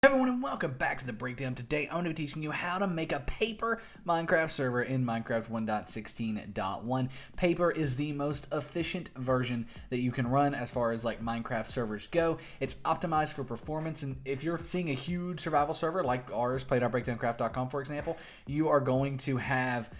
Everyone, and welcome back to the breakdown. Today I'm going to be teaching you how to make a paper Minecraft server in Minecraft 1.16.1. Paper is the most efficient version that you can run as far as like Minecraft servers go. It's optimized for performance, and if you're seeing a huge survival server like ours, play.breakdowncraft.com for example, you are going to have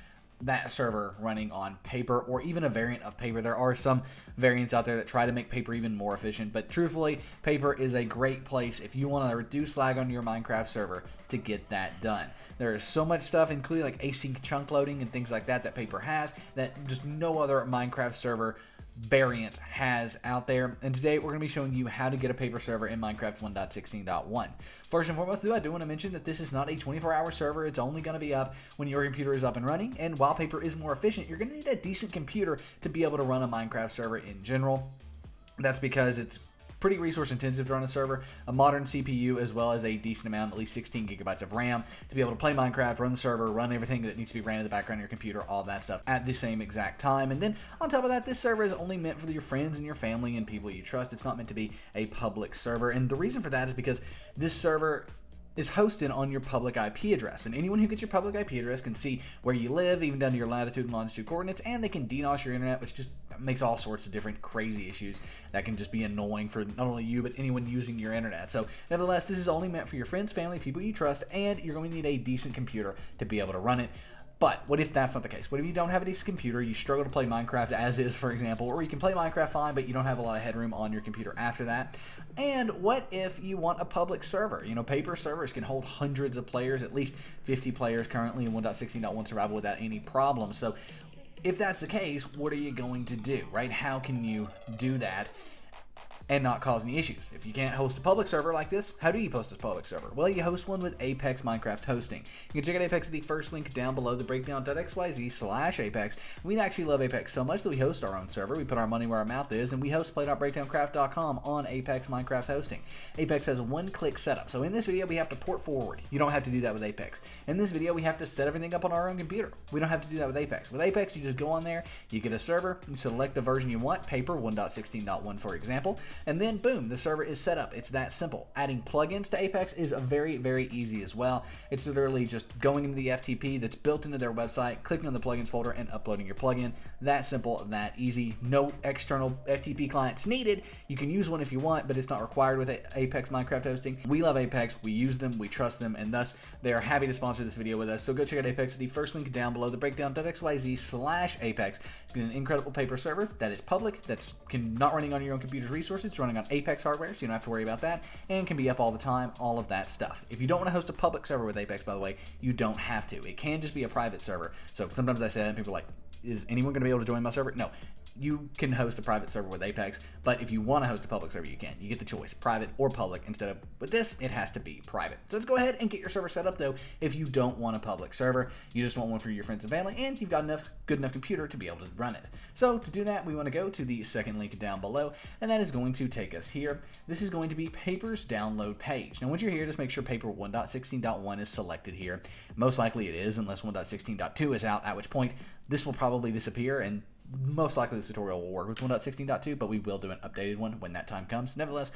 that server running on paper or even a variant of paper. There are some variants out there that try to make paper even more efficient, but truthfully, paper is a great place if you want to reduce lag on your Minecraft server to get that done. There is so much stuff, including like async chunk loading and things like that, that paper has that just no other Minecraft server variant has out there. And today we're going to be showing you how to get a paper server in Minecraft 1.16.1. First and foremost, though, I do want to mention that this is not a 24-hour server. It's only going to be up when your computer is up and running. And while paper is more efficient, you're going to need a decent computer to be able to run a Minecraft server in general. That's because it's pretty resource intensive to run a server, a modern CPU, as well as a decent amount, at least 16 gigabytes of RAM, to be able to play Minecraft, run the server, run everything that needs to be ran in the background of your computer, all that stuff at the same exact time. And then on top of that, this server is only meant for your friends and your family and people you trust. It's not meant to be a public server. And the reason for that is because this server is hosted on your public IP address, and anyone who gets your public IP address can see where you live, even down to your latitude and longitude coordinates, and they can DDoS your internet, which just makes all sorts of different crazy issues that can just be annoying for not only you but anyone using your internet. So nevertheless, this is only meant for your friends, family, people you trust, and you're going to need a decent computer to be able to run it. But what if that's not the case? What if you don't have a decent computer, you struggle to play Minecraft as is, for example, or you can play Minecraft fine, but you don't have a lot of headroom on your computer after that? And what if you want a public server? You know, paper servers can hold hundreds of players, at least 50 players currently in 1.16.1 survival without any problem. So if that's the case, what are you going to do, right? How can you do that and not cause any issues? If you can't host a public server like this, how do you host a public server? Well, you host one with Apex Minecraft Hosting. You can check out Apex at the first link down below, the breakdown.xyz/Apex. We actually love Apex so much that we host our own server. We put our money where our mouth is, and we host play.breakdowncraft.com on Apex Minecraft Hosting. Apex has a one-click setup. So in this video, we have to port forward. You don't have to do that with Apex. In this video, we have to set everything up on our own computer. We don't have to do that with Apex. With Apex, you just go on there, you get a server, you select the version you want, paper 1.16.1 for example, and then boom, the server is set up. It's that simple. Adding plugins to Apex is very, very easy as well. It's literally just going into the FTP that's built into their website, clicking on the plugins folder, and uploading your plugin. That simple, that easy. No external FTP clients needed. You can use one if you want, but it's not required with Apex Minecraft Hosting. We love Apex, we use them, we trust them, and thus they are happy to sponsor this video with us. So go check out Apex at the first link down below, the breakdown.xyz/Apex. It's an incredible paper server that is public, that's not running on your own computer's resources. It's running on Apex hardware, so you don't have to worry about that, and can be up all the time, all of that stuff. If you don't want to host a public server with Apex, by the way, you don't have to. It can just be a private server. So sometimes I say that and people are like, is anyone going to be able to join my server? No. You can host a private server with Apex, but if you want to host a public server, you can. You get the choice, private or public. Instead of with this, it has to be private. So let's go ahead and get your server set up, though, if you don't want a public server. You just want one for your friends and family, and you've got good enough computer to be able to run it. So to do that, we want to go to the second link down below, and that is going to take us here. This is going to be Paper's download page. Now, once you're here, just make sure Paper 1.16.1 is selected here. Most likely it is, unless 1.16.2 is out, at which point this will probably disappear, and most likely this tutorial will work with 1.16.2, but we will do an updated one when that time comes. Nevertheless,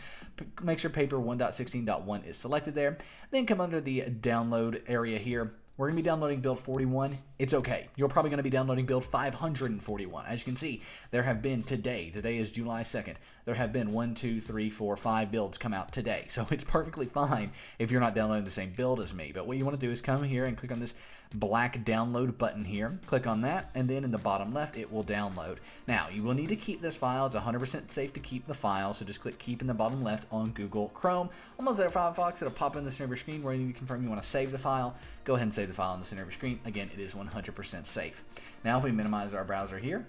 make sure Paper 1.16.1 is selected there. Then come under the download area here. We're going to be downloading build 41. It's okay. You're probably going to be downloading build 541. As you can see, there have been today is July 2nd, there have been 1, 2, 3, 4, 5 builds come out today. So it's perfectly fine if you're not downloading the same build as me. But what you want to do is come here and click on this black download button here. Click on that, and then in the bottom left, it will download. Now, you will need to keep this file. It's 100% safe to keep the file, so just click keep in the bottom left on Google Chrome. Almost there, Firefox. It'll pop in the center of your screen where you need to confirm you want to save the file. Go ahead and save the file in the center of your screen. Again, it is 100% safe. Now, if we minimize our browser here,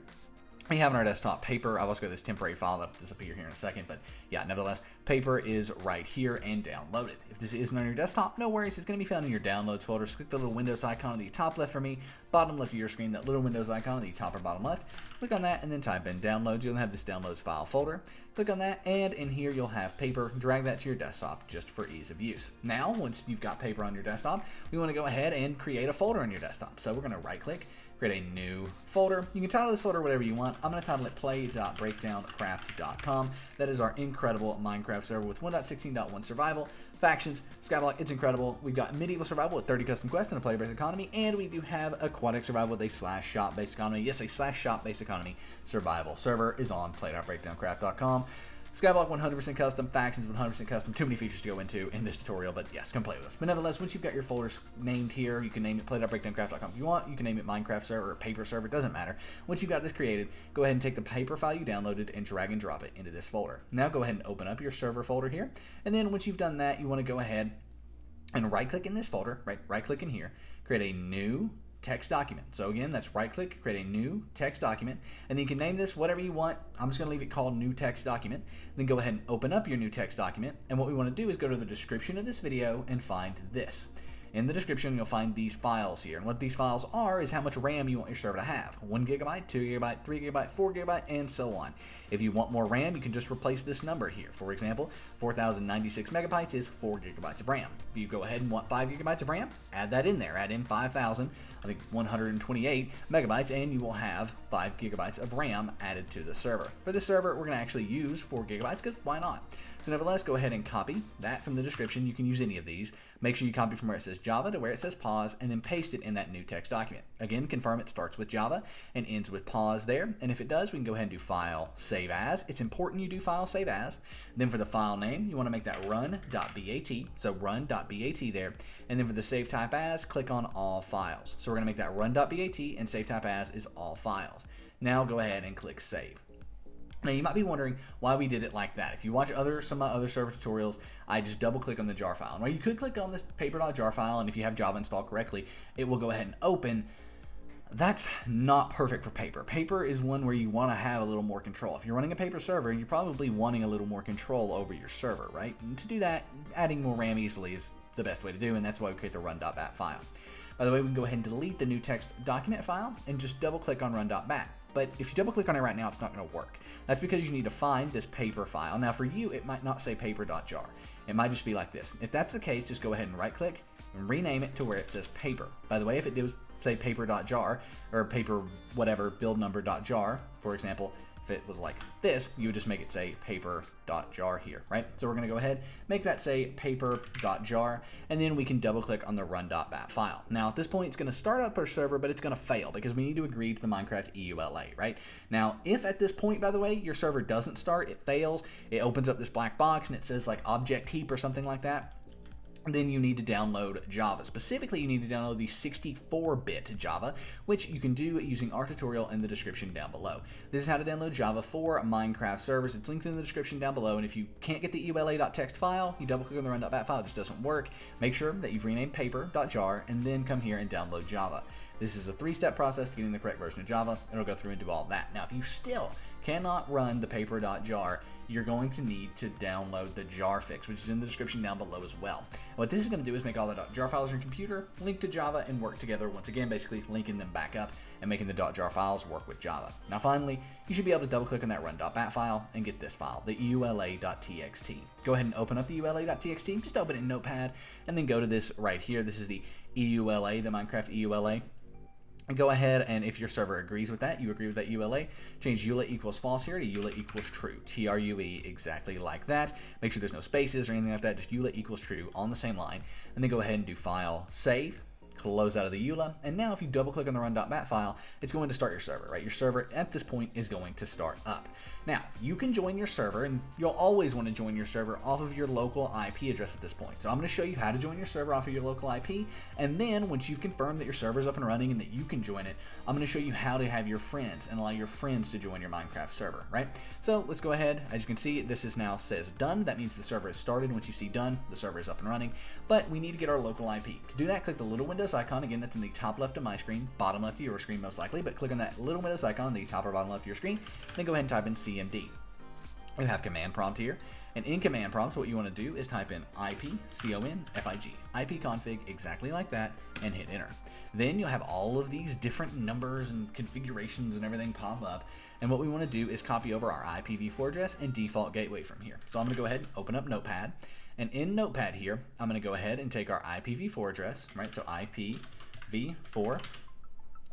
we have on our desktop Paper. I'll also got this temporary file that'll disappear here in a second, but yeah, nevertheless, Paper is right here and downloaded. If this isn't on your desktop, no worries. It's going to be found in your downloads folder. Just click the little Windows icon on the top left for me, bottom left of your screen, that little Windows icon on the top or bottom left. Click on that and then type in downloads. You'll have this downloads file folder. Click on that, and in here you'll have Paper. Drag that to your desktop just for ease of use. Now, once you've got Paper on your desktop, we want to go ahead and create a folder on your desktop. So we're going to right click, create a new folder. You can title this folder whatever you want. I'm going to title it play.breakdowncraft.com. That is our incredible Minecraft server with 1.16.1 survival, Factions, Skyblock, it's incredible. We've got Medieval Survival with 30 custom quests and a player-based economy, and we do have Aquatic Survival with a /shop-based economy. Yes, a /shop-based economy survival. Server is on play.breakdowncraft.com. Skyblock 100% custom, Factions 100% custom. Too many features to go into in this tutorial, but yes, come play with us. But nevertheless, once you've got your folders named here, you can name it play.breakdowncraft.com if you want. You can name it Minecraft server or paper server, doesn't matter. Once you've got this created, go ahead and take the paper file you downloaded and drag and drop it into this folder. Now go ahead and open up your server folder here, and then once you've done that, you want to go ahead and right-click in this folder, right-click in here, create a new text document. So again, that's right-click, create a new text document, and then you can name this whatever you want. I'm just going to leave it called new text document. Then go ahead and open up your new text document, and what we want to do is go to the description of this video and find this. In the description, you'll find these files here, and what these files are is how much RAM you want your server to have. 1 GB, 2 GB, 3 GB, 4 GB, and so on. If you want more RAM, you can just replace this number here. For example, 4096 megabytes is 4 GB of RAM. If you go ahead and want 5 GB of RAM, add that in there. Add in 5,128 megabytes, and you will have 5 GB of RAM added to the server. For this server, we're going to actually use 4 GB because why not? So nevertheless, go ahead and copy that from the description. You can use any of these. Make sure you copy from where it says Java to where it says pause, and then paste it in that new text document. Again, confirm it starts with Java and ends with pause there. And if it does, we can go ahead and do file save as. It's important you do file save as. Then for the file name, you want to make that run.bat. So run.bat there. And then for the save type as, click on all files. So we're going to make that run.bat, and save type as is all files. Now go ahead and click save. Now you might be wondering why we did it like that. If you watch some of my other server tutorials, I just double click on the jar file. Now you could click on this paper.jar file, and if you have Java installed correctly, it will go ahead and open. That's not perfect for paper. Paper is one where you want to have a little more control. If you're running a paper server, you're probably wanting a little more control over your server, right? And to do that, adding more RAM easily is the best way to do, and that's why we create the run.bat file. By the way, we can go ahead and delete the new text document file and just double click on run.bat. But if you double click on it right now, it's not going to work. That's because you need to find this paper file. Now for you, it might not say paper.jar. It might just be like this. If that's the case, just go ahead and right click and rename it to where it says paper. By the way, if it does say paper.jar or paper whatever build number.jar, for example, if it was like this, you would just make it say paper.jar here, right? So we're going to go ahead, make that say paper.jar, and then we can double click on the run.bat file. Now at this point, it's going to start up our server, but it's going to fail because we need to agree to the Minecraft EULA, right? Now, if at this point, by the way, your server doesn't start, it fails, it opens up this black box and it says like object heap or something like that, then you need to download Java. Specifically, you need to download the 64-bit Java, which you can do using our tutorial in the description down below. This is how to download Java for Minecraft servers. It's linked in the description down below, and if you can't get the EULA.txt file, you double click on the run.bat file, it just doesn't work. Make sure that you've renamed paper.jar, and then come here and download Java. This is a 3-step process to getting the correct version of Java, and it'll go through and do all that. Now, if you still cannot run the paper.jar, you're going to need to download the jar fix, which is in the description down below as well. What this is going to do is make all the .jar files on your computer link to Java and work together once again, basically linking them back up and making the .jar files work with Java. Now finally, you should be able to double click on that run.bat file and get this file, the eula.txt. Go ahead and open up the eula.txt, just open it in Notepad, and then go to this right here. This is the EULA, the Minecraft EULA. And go ahead, and if your server agrees with that, you agree with that EULA, change EULA equals false here to EULA equals true. TRUE, exactly like that. Make sure there's no spaces or anything like that, just EULA equals true on the same line. And then go ahead and do file save, close out of the EULA, and now if you double click on the run.bat file, it's going to start your server, right? Your server at this point is going to start up. Now, you can join your server, and you'll always want to join your server off of your local IP address at this point. So I'm going to show you how to join your server off of your local IP, and then once you've confirmed that your server's up and running and that you can join it, I'm going to show you how to have your friends and allow your friends to join your Minecraft server, right? So let's go ahead. As you can see, this is now says done. That means the server is started. Once you see done, the server is up and running, but we need to get our local IP. To do that, click the little Windows icon. Again, that's in the top left of my screen, bottom left of your screen most likely, but click on that little Windows icon in the top or bottom left of your screen, then go ahead and type in CMD. You have command prompt here, and in command prompt, what you want to do is type in ipconfig, ipconfig, exactly like that, and hit enter. Then you'll have all of these different numbers and configurations and everything pop up, and what we want to do is copy over our IPv4 address and default gateway from here. So I'm going to go ahead and open up Notepad, and in Notepad here, I'm going to go ahead and take our IPv4 address, right, so IPv4,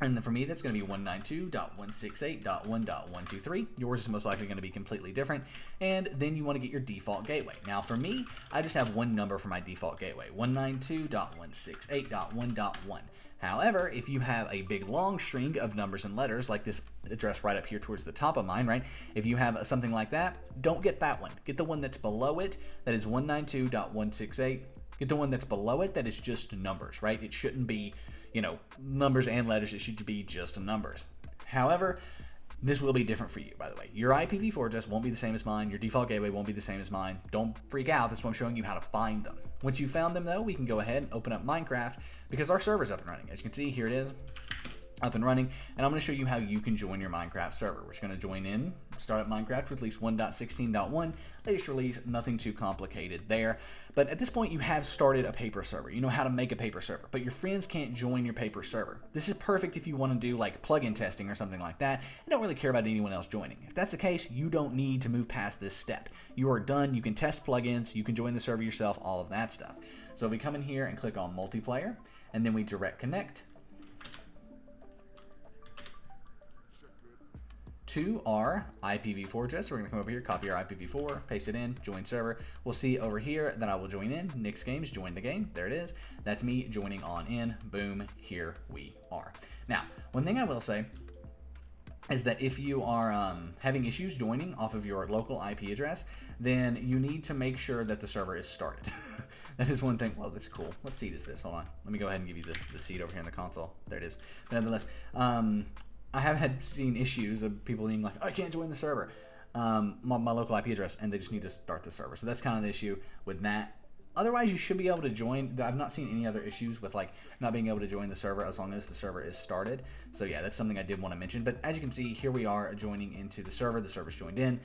And then for me, that's going to be 192.168.1.123. Yours is most likely going to be completely different. And then you want to get your default gateway. Now for me, I just have one number for my default gateway, 192.168.1.1. However, if you have a big long string of numbers and letters, like this address right up here towards the top of mine, right? If you have something like that, don't get that one. Get the one that's below it, that is 192.168. Get the one that's below it, that is just numbers, right? It shouldn't be, you know, numbers and letters. It should be just numbers. However, this will be different for you, by the way. Your IPv4 address won't be the same as mine. Your default gateway won't be the same as mine. Don't freak out. That's why I'm showing you how to find them. Once you found them, though, we can go ahead and open up Minecraft because our server's up and running. As you can see, here it is, up and running. And I'm going to show you how you can join your Minecraft server. We're just going to join in, start up Minecraft with release 1.16.1. Latest release, nothing too complicated there. But at this point, you have started a paper server. You know how to make a paper server, but your friends can't join your paper server. This is perfect if you want to do like plugin testing or something like that and don't really care about anyone else joining. If that's the case, you don't need to move past this step. You are done. You can test plugins. You can join the server yourself, all of that stuff. So if we come in here and click on multiplayer, and then we direct connect to our IPv4 address. So we're going to come over here, copy our IPv4, paste it in, join server. We'll see over here that I will join in. Nick's Games, join the game. There it is. That's me joining on in. Boom, here we are. Now, one thing I will say is that if you are having issues joining off of your local IP address, then you need to make sure that the server is started. That is one thing. Whoa, that's cool. What seed is this? Hold on. Let me go ahead and give you the seed over here in the console. There it is. But nonetheless, I have seen issues of people being like, I can't join the server, my local IP address, and they just need to start the server. So that's kind of the issue with that. Otherwise, you should be able to join. I've not seen any other issues with like not being able to join the server as long as the server is started. So yeah, that's something I did want to mention. But as you can see, here we are joining into the server. The server's joined in,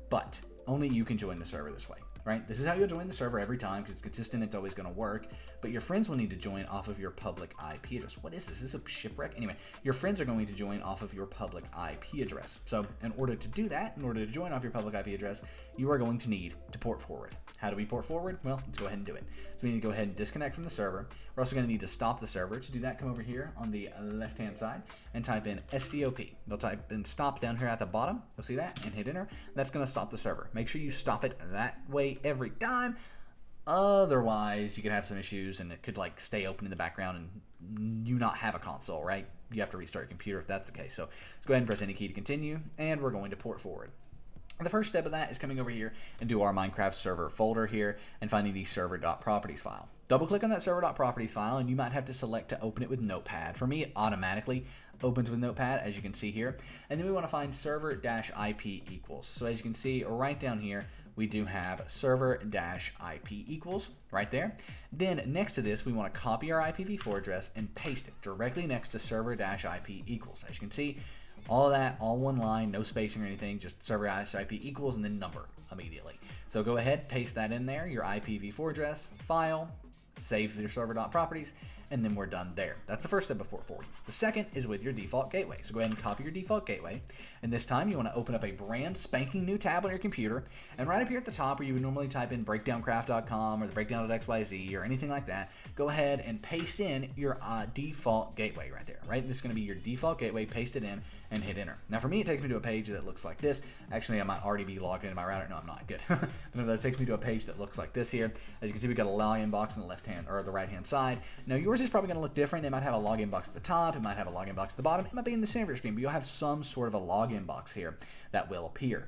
but only you can join the server this way. Right? This is how you'll join the server every time because it's consistent. It's always going to work. But your friends will need to join off of your public IP address. What is this? Is this a shipwreck? Anyway, your friends are going to join off of your public IP address. So in order to do that, in order to join off your public IP address, you are going to need to port forward. How do we port forward? Well, let's go ahead and do it. So we need to go ahead and disconnect from the server. We're also going to need to stop the server. To do that, come over here on the left-hand side and type in stop. You'll type in stop down here at the bottom. You'll see that and hit enter. That's going to stop the server. Make sure you stop it that way every time. Otherwise, you could have some issues and it could like stay open in the background and you not have a console, right? You have to restart your computer if that's the case. So let's go ahead and press any key to continue, and we're going to port forward. The first step of that is coming over here and do our Minecraft server folder here and finding the server.properties file. Double click on that server.properties file and you might have to select to open it with Notepad. For me, it automatically opens with Notepad, as you can see here. And then we want to find server-IP equals. So as you can see right down here, we do have server-IP equals right there. Then next to this, we want to copy our IPv4 address and paste it directly next to server-IP equals. As you can see, all of that, all one line, no spacing or anything, just server-IP equals and then number immediately. So go ahead, paste that in there, your IPv4 address, file, save your server.properties, and then we're done there. That's the first step of port forward. The second is with your default gateway. So go ahead and copy your default gateway, and this time you want to open up a brand spanking new tab on your computer, and right up here at the top where you would normally type in breakdowncraft.com or the breakdown.xyz or anything like that, go ahead and paste in your default gateway right there, right? This is going to be your default gateway, paste it in, and hit enter. Now for me, it takes me to a page that looks like this. Actually, I might already be logged into my router. No, I'm not. Good. That takes me to a page that looks like this here. As you can see, we got a login box on the left hand or the right hand side. Now yours is probably going to look different. It might have a login box at the top. It might have a login box at the bottom. It might be in the center of your screen, but you'll have some sort of a login box here that will appear.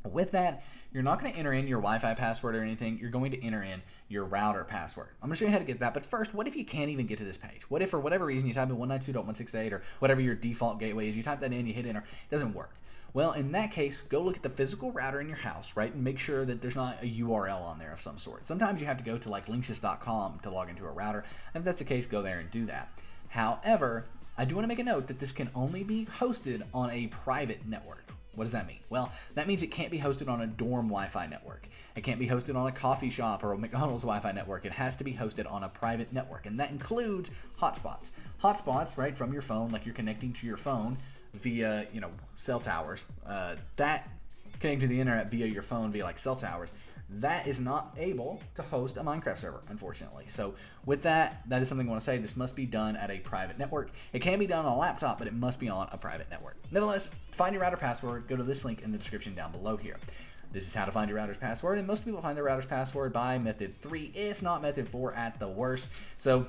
With that, you're not going to enter in your Wi-Fi password or anything. You're going to enter in your router password. I'm going to show you how to get that. But first, what if you can't even get to this page? What if for whatever reason you type in 192.168 or whatever your default gateway is, you type that in, you hit enter, it doesn't work. Well, in that case, go look at the physical router in your house, right? And make sure that there's not a URL on there of some sort. Sometimes you have to go to like linksys.com to log into a router. And if that's the case, go there and do that. However, I do want to make a note that this can only be hosted on a private network. What does that mean? Well, that means it can't be hosted on a dorm Wi-Fi network. It can't be hosted on a coffee shop or a McDonald's Wi-Fi network. It has to be hosted on a private network, and that includes hotspots. Hotspots, right, from your phone, like you're connecting to your phone via, cell towers. That connecting to the internet via your phone via like cell towers, that is not able to host a Minecraft server, unfortunately. So with that, that is something I want to say. This must be done at a private network. It can be done on a laptop, but it must be on a private network. Nevertheless, to find your router password, go to this link in the description down below here. This is how to find your router's password, and most people find their router's password by method 3, if not method 4 at the worst. So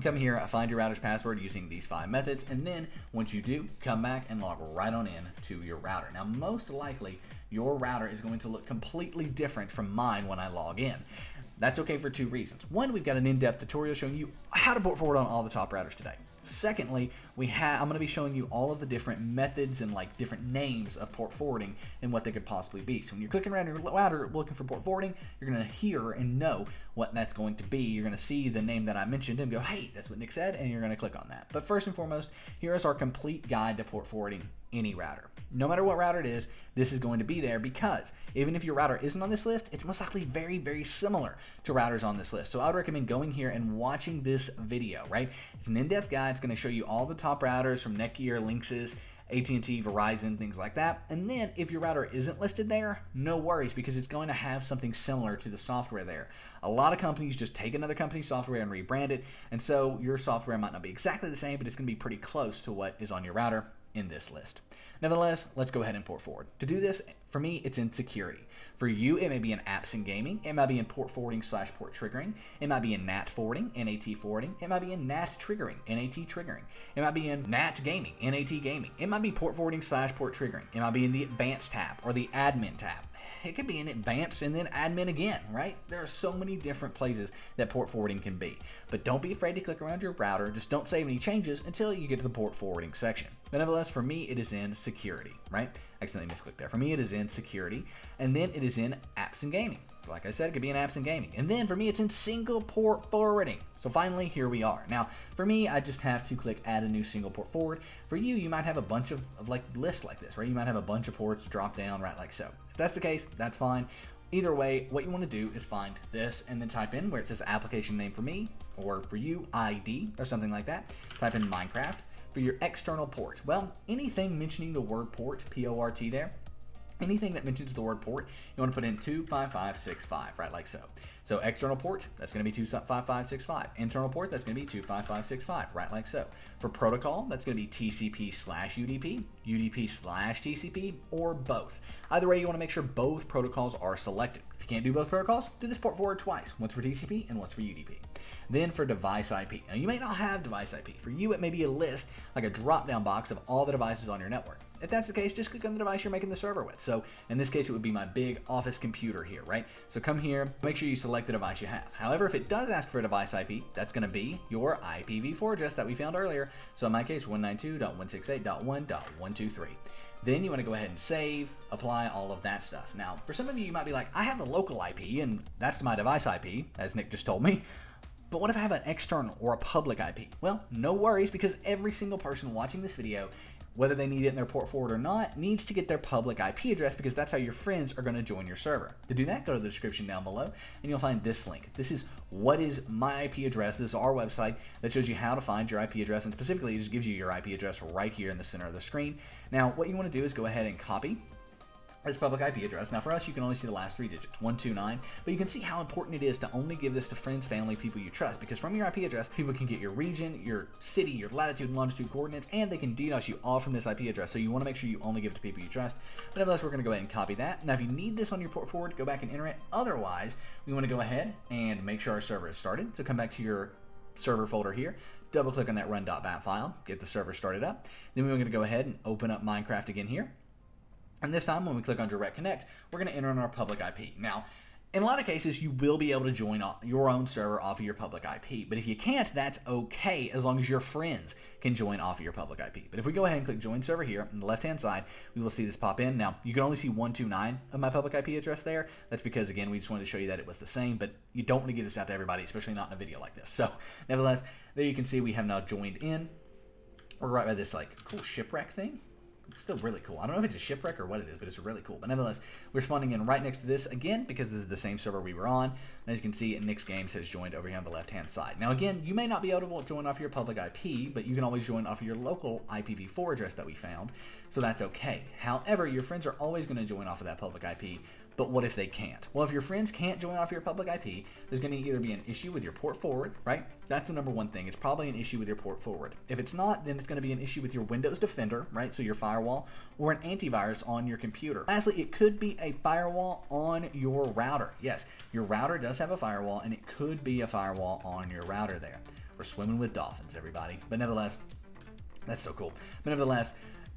come here, find your router's password using these 5 methods, and then once you do, come back and log right on in to your router. Now, most likely, your router is going to look completely different from mine when I log in. That's okay for 2 reasons. One, we've got an in-depth tutorial showing you how to port forward on all the top routers today. Secondly, I'm going to be showing you all of the different methods and like different names of port forwarding and what they could possibly be. So when you're clicking around your router looking for port forwarding, you're going to hear and know what that's going to be. You're going to see the name that I mentioned and go, hey, that's what Nick said, and you're going to click on that. But first and foremost, here is our complete guide to port forwarding any router. No matter what router it is, this is going to be there because even if your router isn't on this list, it's most likely very, very similar to routers on this list. So I would recommend going here and watching this video, right? It's an in-depth guide. It's going to show you all the top routers from Netgear, Linksys, AT&T, Verizon, things like that. And then if your router isn't listed there, no worries, because it's going to have something similar to the software there. A lot of companies just take another company's software and rebrand it, and so your software might not be exactly the same, but it's going to be pretty close to what is on your router in this list. Nevertheless, let's go ahead and port forward. To do this, for me, it's in security. For you, it may be in apps and gaming. It might be in port forwarding / port triggering. It might be in NAT forwarding, NAT forwarding. It might be in NAT triggering, NAT triggering. It might be in NAT gaming, NAT gaming. It might be port forwarding / port triggering. It might be in the advanced tab or the admin tab. It could be in advanced and then admin again, right? There are so many different places that port forwarding can be. But don't be afraid to click around your router. Just don't save any changes until you get to the port forwarding section. But nevertheless, for me, it is in security, right? Accidentally misclicked there. For me, it is in security, and then it is in apps and gaming. Like I said, it could be in apps and gaming. And then for me, it's in single port forwarding. So finally, here we are. Now, for me, I just have to click add a new single port forward. For you, you might have a bunch of like lists like this, right? You might have a bunch of ports drop down right like so. If that's the case, that's fine. Either way, what you want to do is find this and then type in where it says application name for me, or for you, ID, or something like that. Type in Minecraft. For your external port, well, anything mentioning the word port, P-O-R-T there, anything that mentions the word port, you want to put in 25565, right, like so. So external port, that's going to be 25565. Internal port, that's going to be 25565, right, like so. For protocol, that's going to be TCP/UDP, UDP/TCP, or both. Either way, you want to make sure both protocols are selected. If you can't do both protocols, do this port forward twice, once for TCP and once for UDP. Then for device IP. Now, you may not have device IP. For you, it may be a list, like a drop-down box of all the devices on your network. If that's the case, just click on the device you're making the server with. So in this case, it would be my big office computer here, right? So come here, make sure you select the device you have. However, if it does ask for a device IP, that's going to be your IPv4 address that we found earlier. So in my case, 192.168.1.123. Then you want to go ahead and save, apply all of that stuff. Now, for some of you, you might be like, I have a local IP, and that's my device IP, as Nick just told me. But what if I have an external or a public IP? Well, no worries, because every single person watching this video, whether they need it in their port forward or not, needs to get their public IP address, because that's how your friends are going to join your server. To do that, go to the description down below, and you'll find this link. This is what is my IP address. This is our website that shows you how to find your IP address, and specifically, it just gives you your IP address right here in the center of the screen. Now, what you want to do is go ahead and copy this public IP address. Now for us, you can only see the last 3 digits, 129, but you can see how important it is to only give this to friends, family, people you trust, because from your IP address, people can get your region, your city, your latitude and longitude coordinates, and they can DDoS you all from this IP address. So you want to make sure you only give it to people you trust. But nevertheless, we're going to go ahead and copy that. Now if you need this on your port forward, go back and enter it. Otherwise, we want to go ahead and make sure our server is started. So come back to your server folder here, double click on that run.bat file, get the server started up. Then we're going to go ahead and open up Minecraft again here. And this time, when we click on Direct Connect, we're going to enter in our public IP. Now, in a lot of cases, you will be able to join your own server off of your public IP. But if you can't, that's okay, as long as your friends can join off of your public IP. But if we go ahead and click Join Server here on the left-hand side, we will see this pop in. Now, you can only see 129 of my public IP address there. That's because, again, we just wanted to show you that it was the same, but you don't want to give this out to everybody, especially not in a video like this. So, nevertheless, there you can see we have now joined in. We're right by this, like, cool shipwreck thing. It's still really cool. I don't know if it's a shipwreck or what it is, but it's really cool. But nevertheless, we're spawning in right next to this again because this is the same server we were on. And as you can see, Nick's Games has joined over here on the left-hand side. Now again, you may not be able to join off your public IP, but you can always join off of your local IPv4 address that we found. So that's okay. However, your friends are always going to join off of that public IP But what if they can't? Well, if your friends can't join off your public IP, there's going to either be an issue with your port forward, right? That's the number one thing. It's probably an issue with your port forward. If it's not, then it's going to be an issue with your Windows Defender, right? So your firewall, or an antivirus on your computer. Lastly, it could be a firewall on your router. Yes, your router does have a firewall, and it could be a firewall on your router there. We're swimming with dolphins, everybody. But nevertheless, that's so cool. But nevertheless,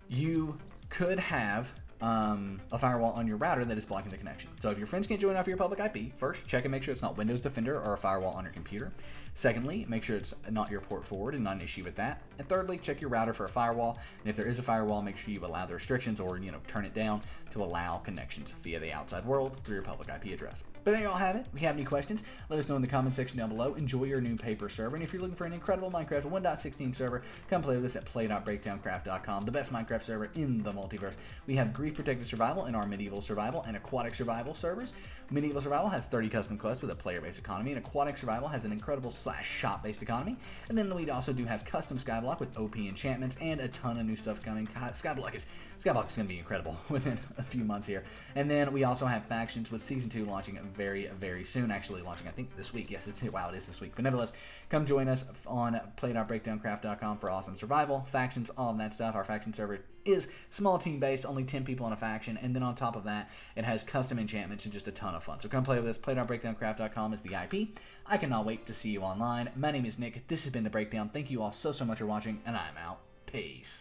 you could have a firewall on your router that is blocking the connection. So if your friends can't join off your public IP, first, check and make sure it's not Windows Defender or a firewall on your computer. Secondly, make sure it's not your port forward and not an issue with that. And thirdly, check your router for a firewall. And if there is a firewall, make sure you allow the restrictions or, turn it down to allow connections via the outside world through your public IP address. But there you all have it. If you have any questions, let us know in the comment section down below. Enjoy your new paper server. And if you're looking for an incredible Minecraft 1.16 server, come play with us at play.breakdowncraft.com, the best Minecraft server in the multiverse. We have grief protected survival in our medieval survival and aquatic survival servers. Medieval survival has 30 custom quests with a player-based economy, and aquatic survival has an incredible /shop-based economy. And then we also do have custom skyblock with OP enchantments and a ton of new stuff coming. Skyblock is going to be incredible within a few months here. And then we also have factions with season 2 launching very, very soon. Actually launching, I think, this week. Yes, wow, it is this week. But nevertheless, come join us on play.breakdowncraft.com for awesome survival, factions, all of that stuff. Our faction server is small team based, only 10 people in a faction, and then on top of that, it has custom enchantments and just a ton of fun. So come play with us. Play.breakdowncraft.com is the IP. I cannot wait to see you online. My name is Nick. This has been The Breakdown. Thank you all so much for watching, and I'm out. Peace.